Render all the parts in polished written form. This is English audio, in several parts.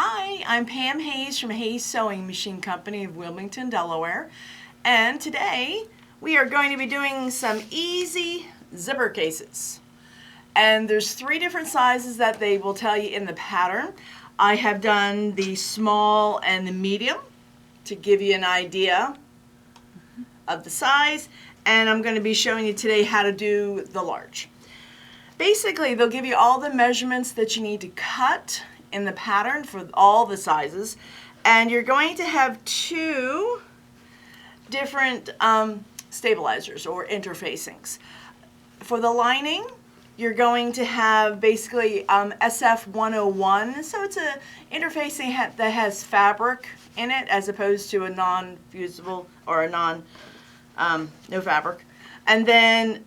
Hi, I'm Pam Hayes from Hayes Sewing Machine Company of Wilmington, Delaware. And today we are going to be doing some easy zipper cases. And there's 3 different sizes that they will tell you in the pattern. I have done the small and the medium to give you an idea of the size. And I'm going to be showing you today how to do the large. Basically, they'll give you all the measurements that you need to cut in the pattern for all the sizes, and you're going to have 2 different stabilizers or interfacings. For the lining, you're going to have basically SF101, so it's a interfacing that has fabric in it as opposed to a non-fusible or a no fabric. And then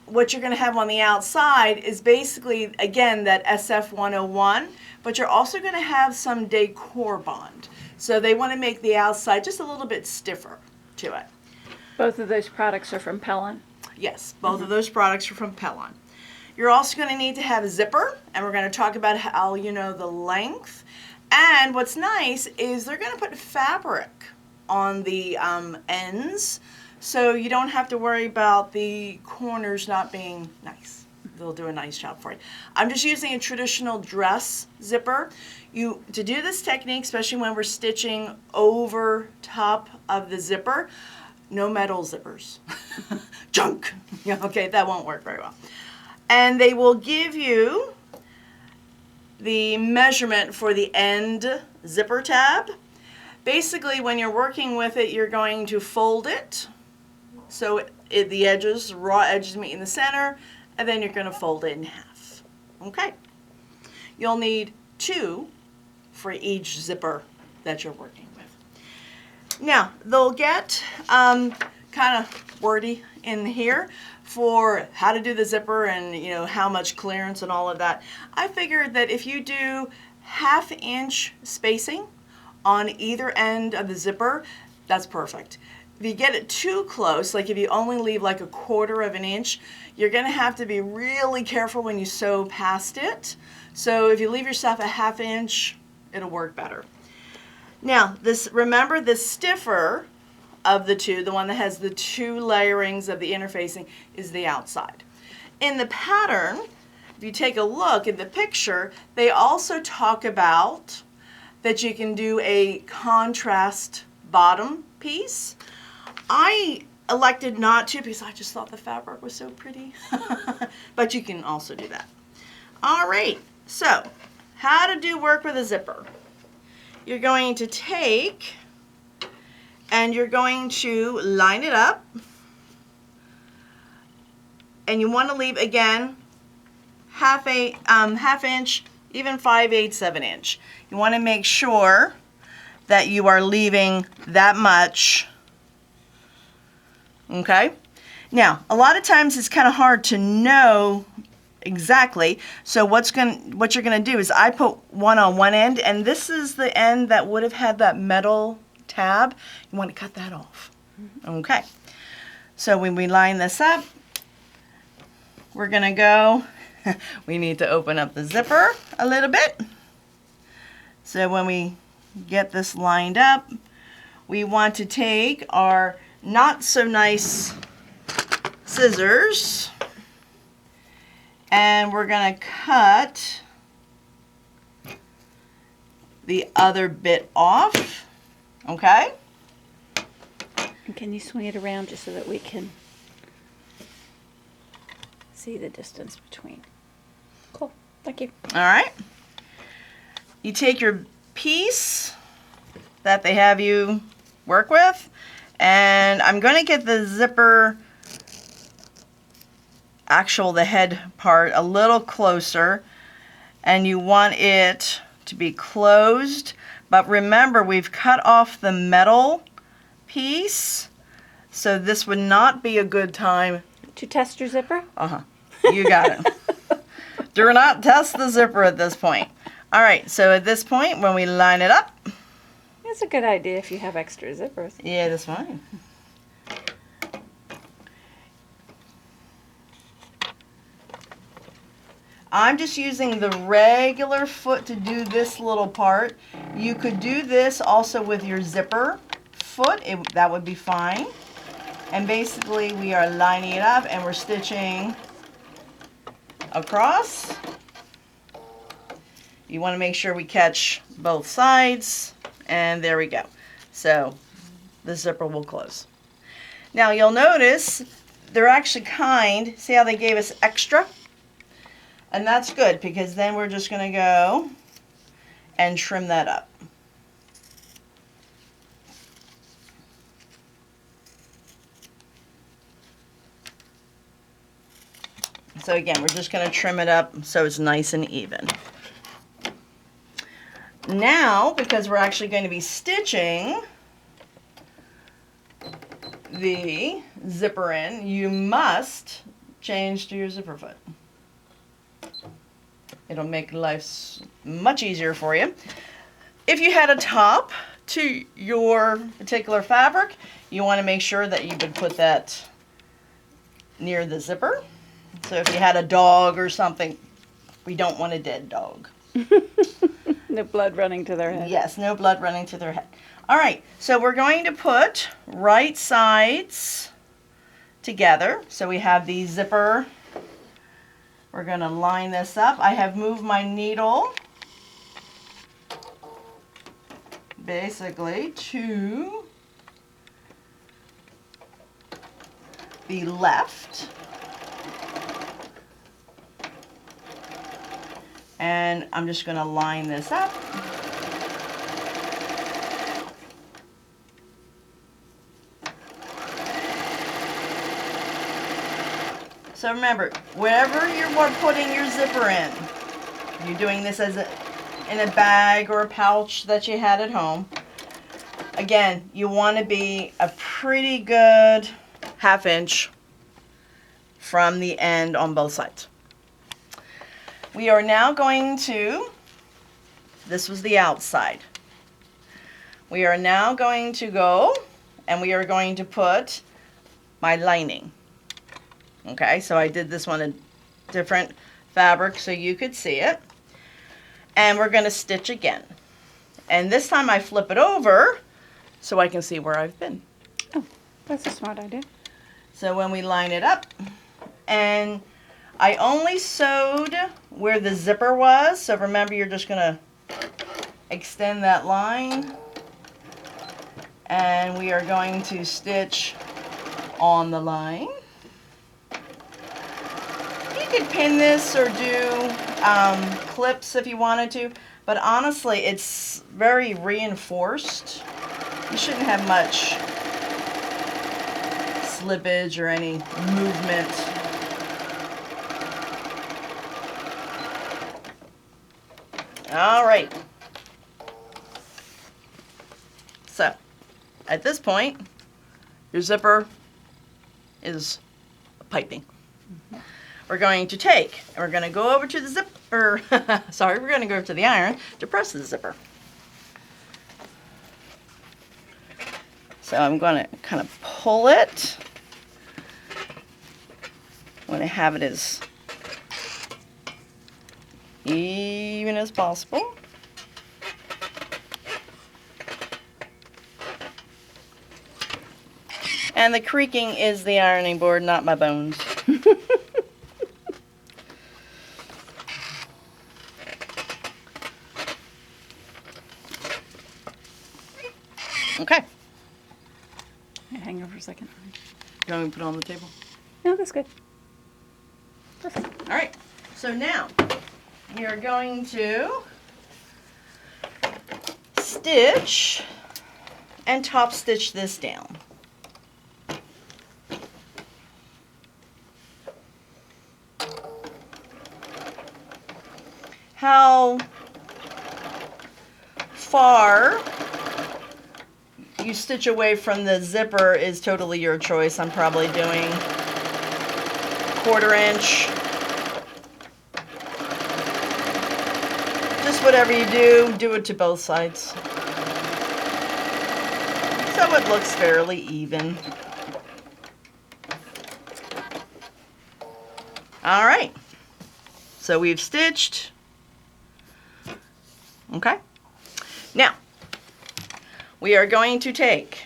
what you're going to have on the outside is basically, again, that SF101, but you're also going to have some decor bond. So they want to make the outside just a little bit stiffer to it. Both of those products are from Pellon? Yes, both of those products are from Pellon. You're also going to need to have a zipper, and we're going to talk about how you know the length. And what's nice is they're going to put fabric on the ends, so you don't have to worry about the corners not being nice. They'll do a nice job for you. I'm just using a traditional dress zipper. To do this technique, especially when we're stitching over top of the zipper, no metal zippers. Junk. Yeah, okay, that won't work very well. And they will give you the measurement for the end zipper tab. Basically, when you're working with it, you're going to fold it so the edges, raw edges meet in the center, and then you're going to fold it in half. Okay. You'll need 2 for each zipper that you're working with. Now, they'll get kind of wordy in here for how to do the zipper and how much clearance and all of that. I figured that if you do 1/2 inch spacing on either end of the zipper, that's perfect. If you get it too close, like if you only leave like 1/4 of an inch, you're going to have to be really careful when you sew past it. So if you leave yourself 1/2 inch, it'll work better. Now, remember the stiffer of the 2, the one that has the 2 layerings of the interfacing, is the outside. In the pattern, if you take a look at the picture, they also talk about that you can do a contrast bottom piece. I elected not to because I just thought the fabric was so pretty. But you can also do that. All right, so how to work with a zipper. You're going to take and you're going to line it up. And you want to leave, again, 1/2 inch, even 5/8 of an inch. You want to make sure that you are leaving that much. Okay? Now, a lot of times it's kind of hard to know exactly. So what you're going to do is I put one on one end, and this is the end that would have had that metal tab. You want to cut that off. Okay. So when we line this up, we're going to go, we need to open up the zipper a little bit. So when we get this lined up, we want to take our not so nice scissors and we're going to cut the other bit off. Okay? And can you swing it around just so that we can see the distance between? Cool. Thank you. All right. You take your piece that they have you work with, and I'm going to get the zipper, the head part, a little closer, and you want it to be closed. But remember, we've cut off the metal piece, so this would not be a good time to test your zipper? Uh-huh. You got it. Do not test the zipper at this point. All right, so at this point, when we line it up. It's a good idea if you have extra zippers. Yeah, that's fine. I'm just using the regular foot to do this little part. You could do this also with your zipper foot. That would be fine. And basically we are lining it up and we're stitching across. You want to make sure we catch both sides, and there we go. So the zipper will close. Now you'll notice they're actually see how they gave us extra? And that's good, because then we're just going to go and trim that up. So again, we're just going to trim it up so it's nice and even. Now, because we're actually going to be stitching the zipper in, you must change to your zipper foot. It'll make life much easier for you. If you had a top to your particular fabric, you want to make sure that you would put that near the zipper. So if you had a dog or something, we don't want a dead dog. No blood running to their head. Yes, no blood running to their head. All right, so we're going to put right sides together. So we have the zipper. We're going to line this up. I have moved my needle basically to the left. And I'm just going to line this up. So remember, wherever you're putting your zipper in, you're doing this in a bag or a pouch that you had at home. Again, you want to be a pretty good 1/2 inch from the end on both sides. We are now going to, this was the outside. We are now going to go and we are going to put my lining. Okay, so I did this one in different fabric so you could see it. And we're going to stitch again. And this time I flip it over so I can see where I've been. Oh, that's a smart idea. So when we line it up, and I only sewed where the zipper was, so remember you're just going to extend that line. And we are going to stitch on the line. You could pin this or do clips if you wanted to, but honestly it's very reinforced. You shouldn't have much slippage or any movement. All right. So at this point, your zipper is piping. Mm-hmm. We're going to take, and we're going to go over to the zipper, sorry, we're going to go over to the iron to press the zipper. So I'm going to kind of pull it. I want to have it as even as possible. And the creaking is the ironing board, not my bones. Okay. Hang over a second. You want me to put it on the table? No, that's good. Perfect. All right. So now we are going to stitch and top stitch this down. How far you stitch away from the zipper is totally your choice. I'm probably doing 1/4 inch. Just whatever you do it to both sides. So it looks fairly even. All right. So we've stitched. Okay. Now, we are going to take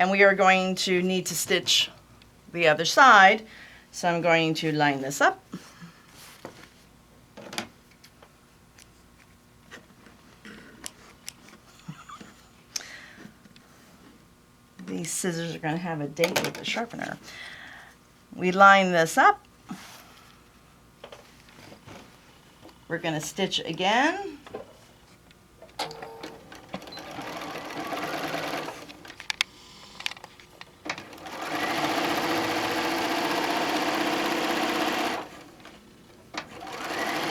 and we are going to need to stitch the other side. So I'm going to line this up. These scissors are going to have a date with the sharpener. We line this up. We're going to stitch again.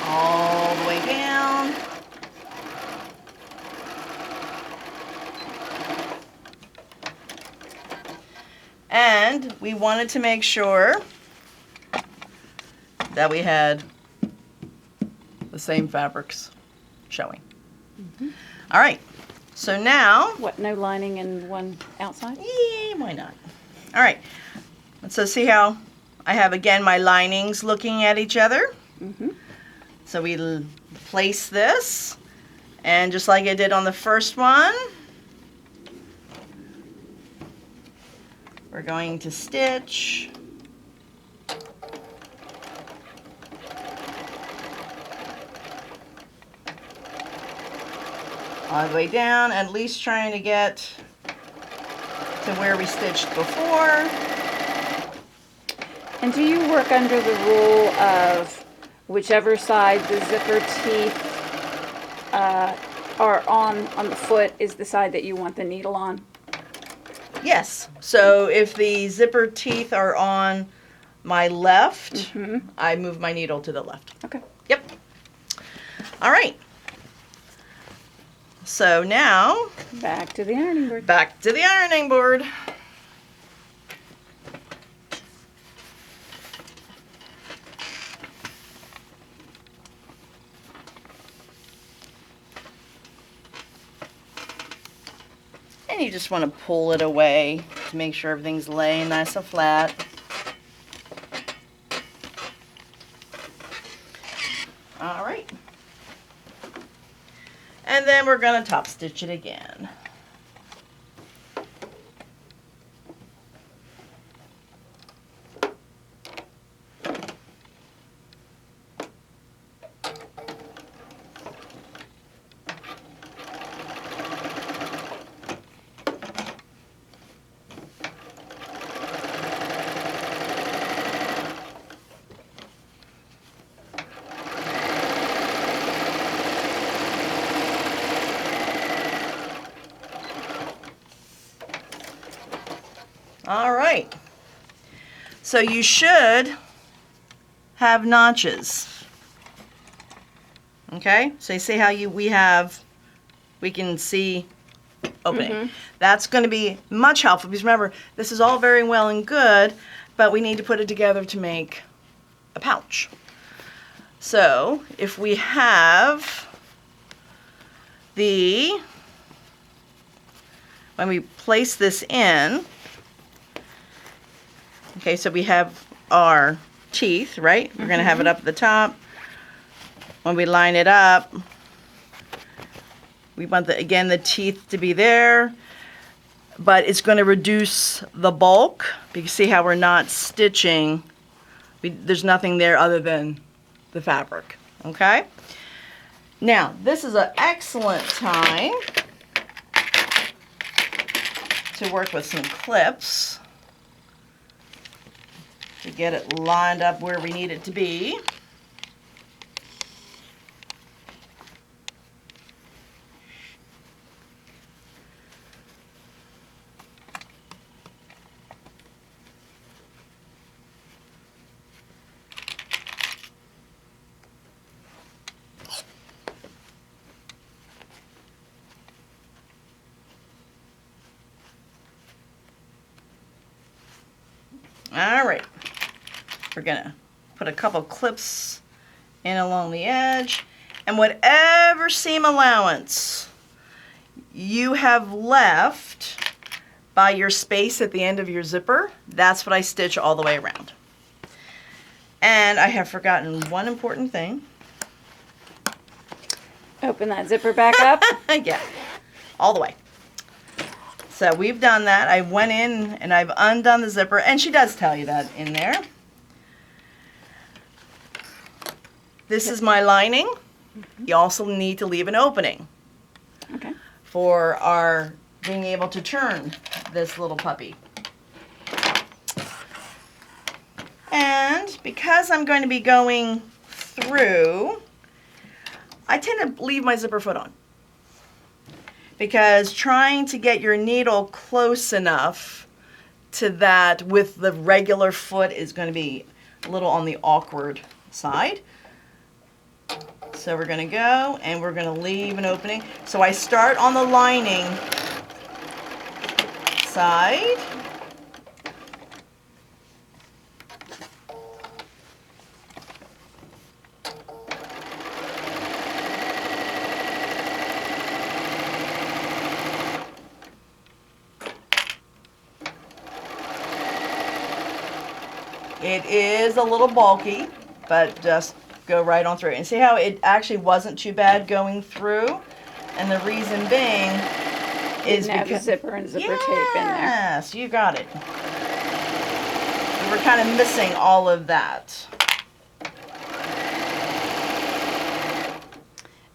All the way down. And we wanted to make sure that we had the same fabrics showing. All right, so now... What, no lining and one outside? Yeah, why not? All right, so see how I have, again, my linings looking at each other? So we place this, and just like I did on the first one, we're going to stitch. All the way down, at least trying to get to where we stitched before. And do you work under the rule of whichever side the zipper teeth are on the foot is the side that you want the needle on? Yes. So if the zipper teeth are on my left, I move my needle to the left. Okay. Yep. All right. So now, Back to the ironing board. back to the ironing board. And you just want to pull it away to make sure everything's laying nice and flat. All right. And then we're going to top stitch it again. All right, so you should have notches. Okay, so you see how we can see opening. That's going to be much helpful because remember, this is all very well and good, but we need to put it together to make a pouch. So if we have when we place this in, okay, so we have our teeth, right? We're going to have it up at the top. When we line it up, we want, again, the teeth to be there, but it's going to reduce the bulk because see how we're not stitching. There's nothing there other than the fabric, okay? Now, this is an excellent time to work with some clips to get it lined up where we need it to be. All right, we're gonna put a couple clips in along the edge, and whatever seam allowance you have left by your space at the end of your zipper, that's what I stitch all the way around. And I have forgotten one important thing. Open that zipper back up. Yeah, all the way. So we've done that. I went in and I've undone the zipper, and she does tell you that in there. This is my lining. You also need to leave an opening Okay. for our being able to turn this little puppy. And because I'm going to be going through, I tend to leave my zipper foot on. Because trying to get your needle close enough to that with the regular foot is going to be a little on the awkward side. So we're going to go and we're going to leave an opening. So I start on the lining side. It is a little bulky, but just go right on through. And see how it actually wasn't too bad going through? And the reason being is Now because the zipper and zipper tape in there. Yes, you got it. We were kind of missing all of that.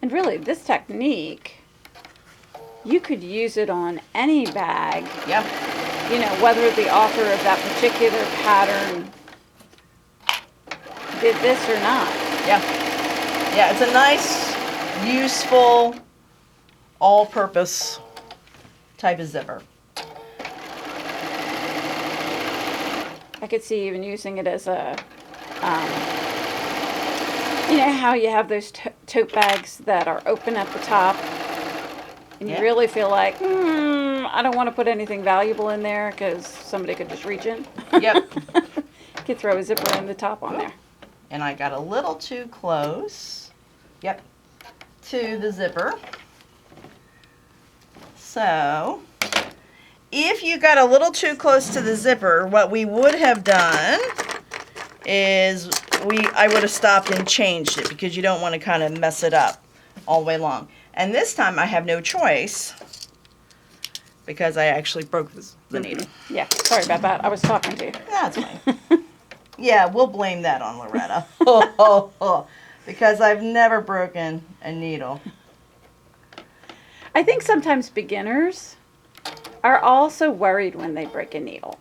And really, this technique, you could use it on any bag. Yeah. You know, whether the author of that particular pattern did this or not. Yeah. Yeah, it's a nice, useful, all-purpose type of zipper. I could see even using it as a, you know how you have those tote bags that are open at the top, and you Yeah. really feel like, I don't want to put anything valuable in there because somebody could just reach in. Yep. You could throw a zipper in the top on there. And I got a little too close, yep, to the zipper. So, if you got a little too close to the zipper, what we would have done is I would have stopped and changed it because you don't want to kind of mess it up all the way along. And this time I have no choice because I actually broke the needle. Yeah, sorry about that. I was talking to you. That's fine. Yeah, we'll blame that on Loretta. Because I've never broken a needle. I think sometimes beginners are also worried when they break a needle.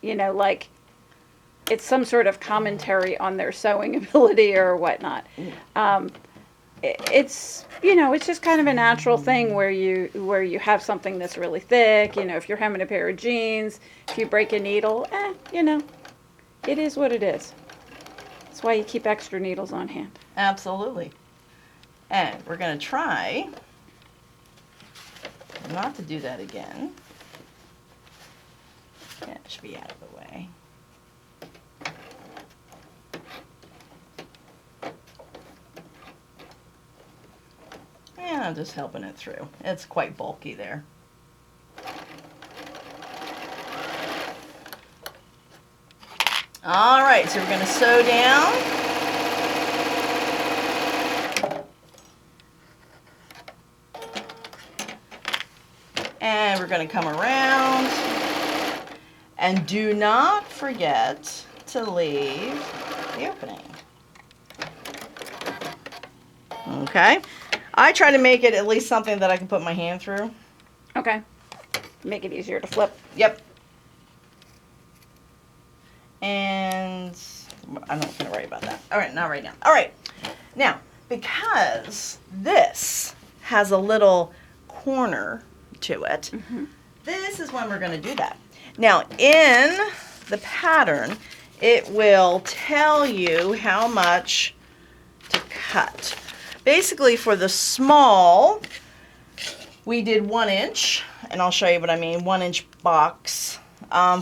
You know, like it's some sort of commentary on their sewing ability or whatnot. It's, you know, it's just kind of a natural thing where you have something that's really thick. You know, if you're hemming a pair of jeans, if you break a needle, you know, it is what it is. That's why you keep extra needles on hand. Absolutely. And we're going to try not to do that again. That should be out of the way. And I'm just helping it through. It's quite bulky there. All right, so we're going to sew down. And we're going to come around. And do not forget to leave the opening. Okay. I try to make it at least something that I can put my hand through. Okay. Make it easier to flip. Yep. And I'm not going to worry about that. All right, not right now. All right. Now, because this has a little corner to it, this is when we're going to do that. Now, in the pattern, it will tell you how much to cut. Basically, for the small, we did 1 inch, and I'll show you what I mean, 1 inch box.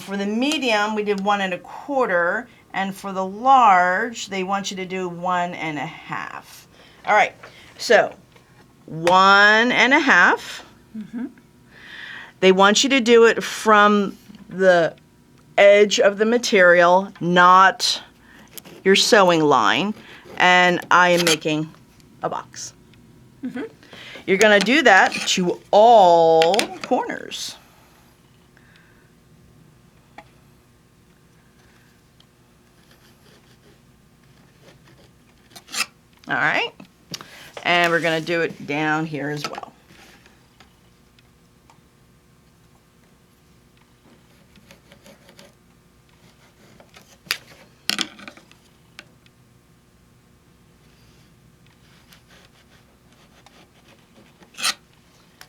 For the medium, we did 1 1/4, and for the large, they want you to do 1 1/2. All right, so 1 1/2. They want you to do it from the edge of the material, not your sewing line, and I am making a box. Mm-hmm. You're going to do that to all corners. All right, and we're going to do it down here as well.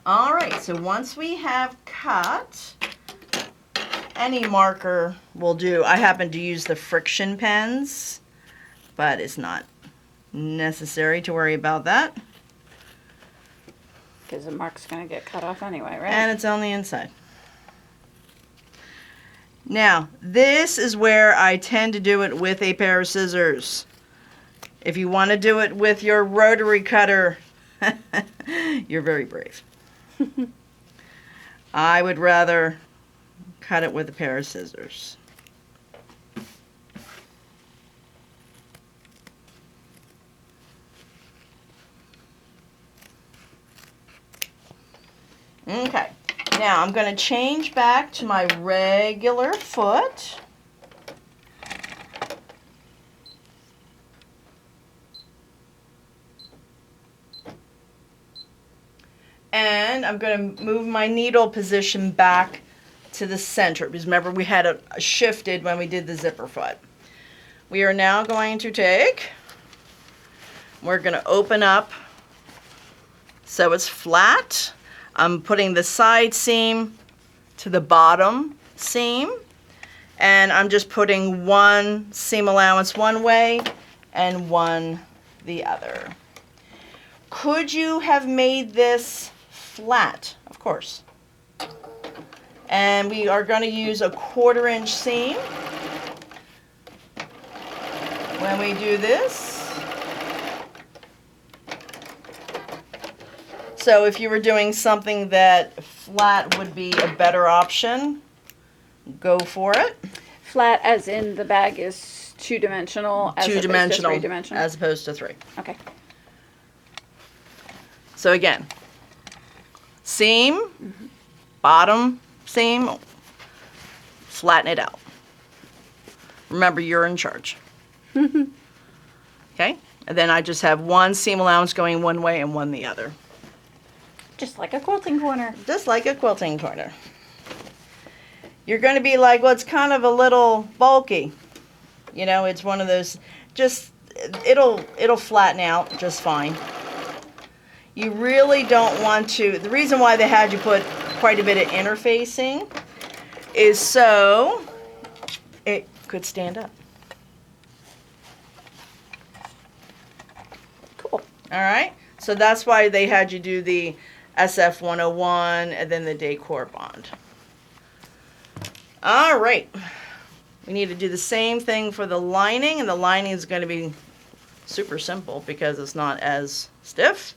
All right, so once we have cut, any marker will do. I happen to use the friction pens, but it's not necessary to worry about that. Because the mark's going to get cut off anyway, right? And it's on the inside. Now, this is where I tend to do it with a pair of scissors. If you want to do it with your rotary cutter, you're very brave. I would rather cut it with a pair of scissors. Okay, now I'm going to change back to my regular foot. And I'm going to move my needle position back to the center, because remember we had it shifted when we did the zipper foot. We are now going to we're going to open up so it's flat. I'm putting the side seam to the bottom seam, and I'm just putting one seam allowance one way and one the other. Could you have made this flat? Of course. And we are going to use a 1/4 inch seam when we do this. So if you were doing something that flat would be a better option, go for it. Flat as in the bag is 2-dimensional as opposed to 3-dimensional? As opposed to 3. Okay. So again, seam, bottom seam, flatten it out. Remember, you're in charge. Okay? And then I just have one seam allowance going one way and one the other. Just like a quilting corner. Just like a quilting corner. You're going to be like, well, it's kind of a little bulky. You know, it's one of those, just, it'll flatten out just fine. You really don't want to, the reason why they had you put quite a bit of interfacing is so it could stand up. Cool. All right, so that's why they had you do the SF 101 and then the decor bond. All right, we need to do the same thing for the lining, and the lining is going to be super simple because it's not as stiff.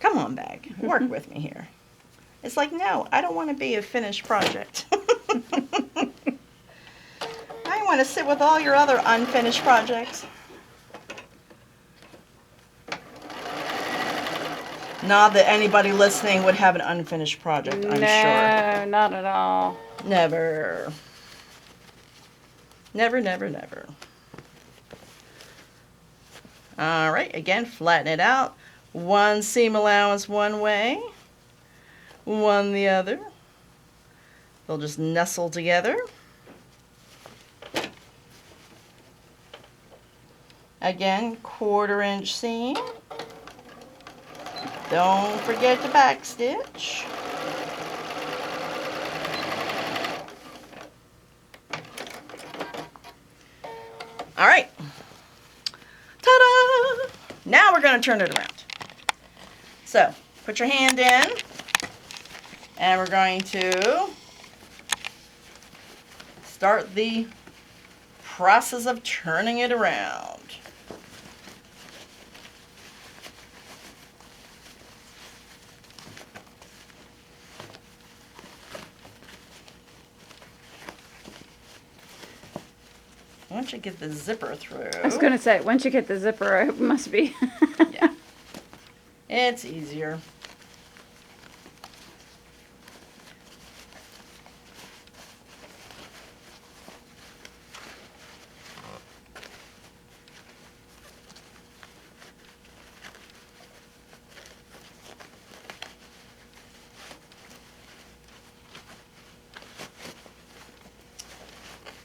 Come on, bag. Work with me here. It's like, no, I don't want to be a finished project. I want to sit with all your other unfinished projects. Not that anybody listening would have an unfinished project, I'm sure. No, not at all. Never. Never, never, never. All right, again, flatten it out. One seam allowance one way, one the other. They'll just nestle together. Again, 1/4 inch seam. Don't forget to back stitch. All right. Ta-da! Now we're going to turn it around. So, put your hand in, and we're going to start the process of turning it around. Once you get the zipper through. I was going to say, once you get the zipper, it must be. Yeah. It's easier.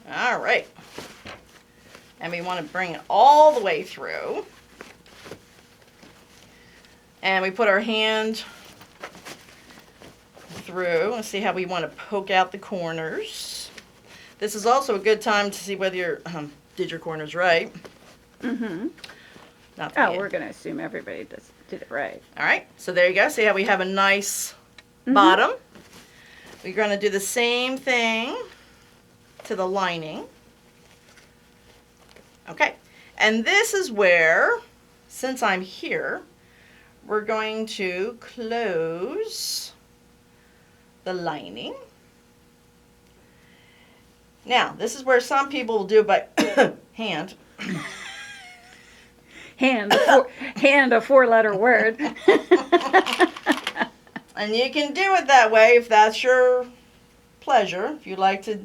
All right. And we want to bring it all the way through. And we put our hand through and see how we want to poke out the corners. This is also a good time to see whether you did your corners right. Mm-hmm. Not Oh, we're going to assume everybody did it right. All right. So there you go. See how we have a nice bottom? We're going to do the same thing to the lining. Okay, and this is where, since I'm here, we're going to close the lining. Now, this is where some people will do it by hand. Hand, a four-letter word. And you can do it that way if that's your pleasure, if you'd like to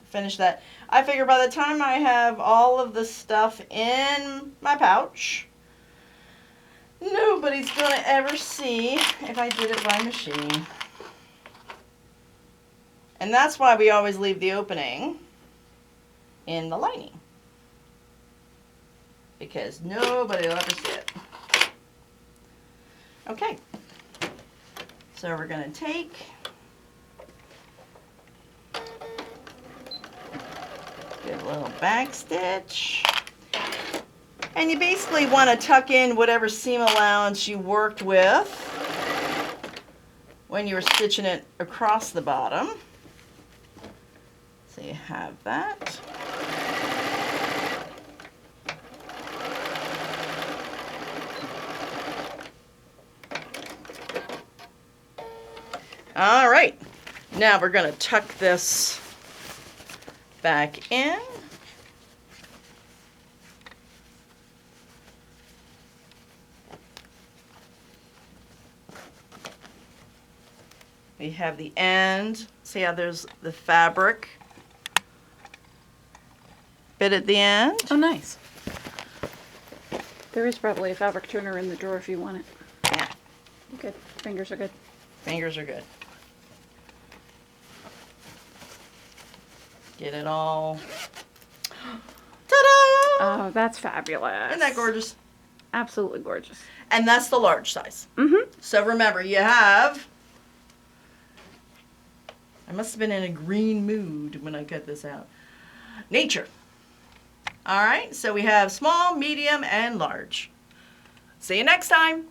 finish that. I figure by the time I have all of the stuff in my pouch, nobody's going to ever see if I did it by machine. And that's why we always leave the opening in the lining, because nobody will ever see it. Okay, so we're going to take give a little back stitch. And you basically want to tuck in whatever seam allowance you worked with when you were stitching it across the bottom. So you have that. All right, now we're going to tuck this back in. We have the end. See how there's the fabric bit at the end? Oh, nice. There is probably a fabric turner in the drawer if you want it. Yeah. Good. Fingers are good. Fingers are good. Get it all. Ta-da! Oh, that's fabulous. Isn't that gorgeous? Absolutely gorgeous. And that's the large size. Mm-hmm. So remember, you have... I must have been in a green mood when I cut this out. Nature. All right, so we have small, medium, and large. See you next time.